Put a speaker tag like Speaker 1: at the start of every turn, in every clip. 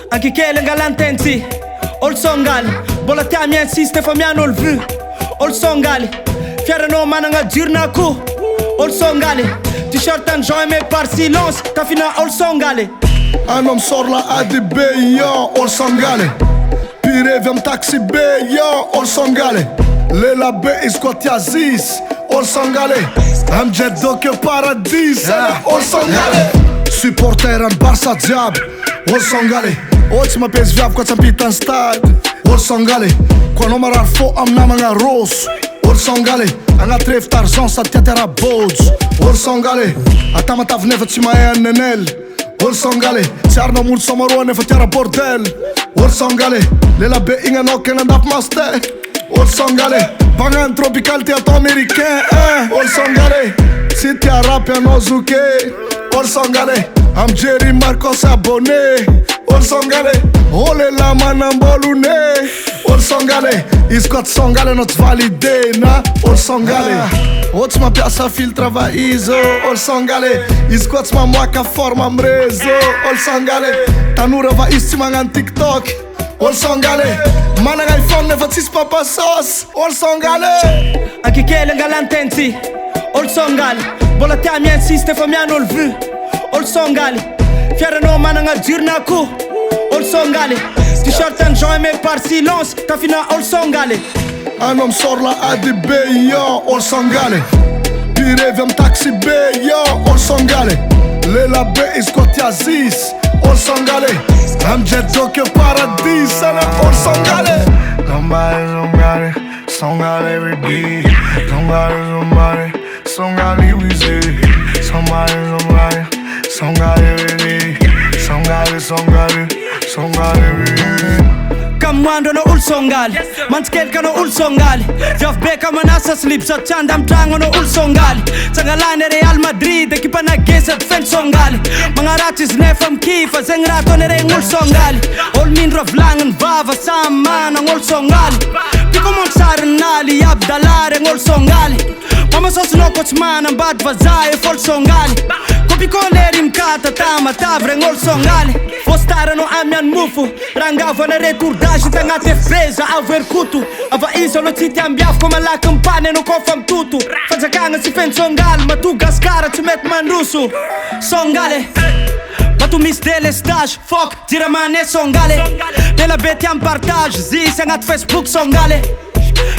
Speaker 1: Anche che le galantenzi Ol SONGALY Bola ti ami insiste fa miano ol vu Ol SONGALY Fiera no mananga girna ku Ol SONGALY T-shirt and joy me par silence Ta fina ol SONGALY
Speaker 2: Anom sorla adi be yo Ol SONGALY Pire vem taxi be yo Ol SONGALY Lela be iskot yazis Ol SONGALY Amjet doke paradis Ol SONGALY Supporter an Barça diab Ol SONGALY Hoje ma pes viav kwa tsampitan stad Ol SONGALY Kwa no marar fo am namanga ros Ol SONGALY Anga tref tarzan sa tjatera bods Ol SONGALY Ata ma tav nefa tsy mahay nenel Ol SONGALY Tsy arno molo samaroa nefa tiara bordel Ol SONGALY Lela be inga noken andap maste Ol SONGALY Bangan tropical ti ato américain Ol SONGALY Si ti rap no zuke Ol SONGALY Am Jerry Marcos abonné Ol SONGALY Ole la manambolune Ol SONGALY Iskot SONGALY not valide na Ol SONGALY Otsy mampiasa filtre va izo Ol SONGALY Iskot ma moaka forma mrezo Ol SONGALY Tanora va izy tsy magnano TikTok Ol SONGALY Managna iPhone nefa tsisy papasos Ol SONGALY
Speaker 1: Anche che le galantenzi Ol SONGALY Bola ti ami insiste fa miano ol vu Ol SONGALY Fiera no mananga girna ku Ol SONGALY T-shirt and joy me par silence Ta fina ol SONGALY
Speaker 2: Anom sorla adi be yo Ol SONGALY Pire vem taxi be yo Ol SONGALY Lela be iskot yazis Ol SONGALY Amjet doke paradis Ol SONGALY
Speaker 3: Somebody, SONGALY every day. Somebody we say. Somebody every day. Somebody every day.
Speaker 1: Kamwando no ul SONGALY Manskelka no ul SONGALY Viav beka manasa slip sa tjanda amtrango no ul SONGALY Tsangalane Real Madrid ekipa na gesa defend SONGALY Mga ratis nefa mkifa zeng rato nere ul SONGALY Ol min ravlangan vava sama ng ul SONGALY Piko monsarin nali abdalare ng ul SONGALY Mama sos no kotsman ang bad vazaye fol SONGALY Kopiko lerim kata tama tavre ng ul SONGALY Postara no amyan mufu Rangava na returdashi tanga te freza aver kutu Ava isolo tsiti ambiaf koma la kampane no kofam tutu Fadzakanga si fen SONGALY Matu gaskara tsy met manrusu SONGALY Matu mis dele stage Fuck tira mane SONGALY Dela beti am partage Zis angat Facebook SONGALY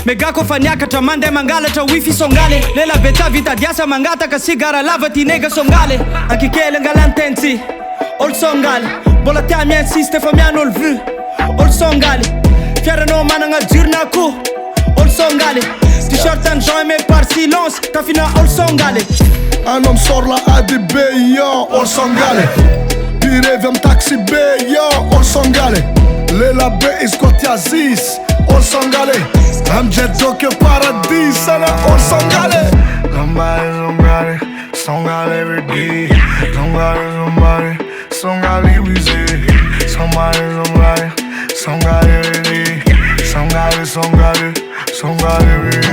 Speaker 1: Mega ko fanyakatra mande mangalatra wifi SONGALY Lela beta vita diasa mangata ka sigara lava tinega SONGALY Anche che le galantenzi Ol SONGALY Bola ti ami insiste fa miano ol vu Ol SONGALY Fiera no mananga girna ku Ol SONGALY T-shirt and joy me par silence Ta fina ol SONGALY
Speaker 2: Anom sorla adi be yo Ol SONGALY Pire vem taxi be yo Ol SONGALY Lela be iskot yazis Ol SONGALY Amjet doke paradis Ol SONGALY
Speaker 3: Somebody every day. Somebody we say. Somebody every day. Somebody every day.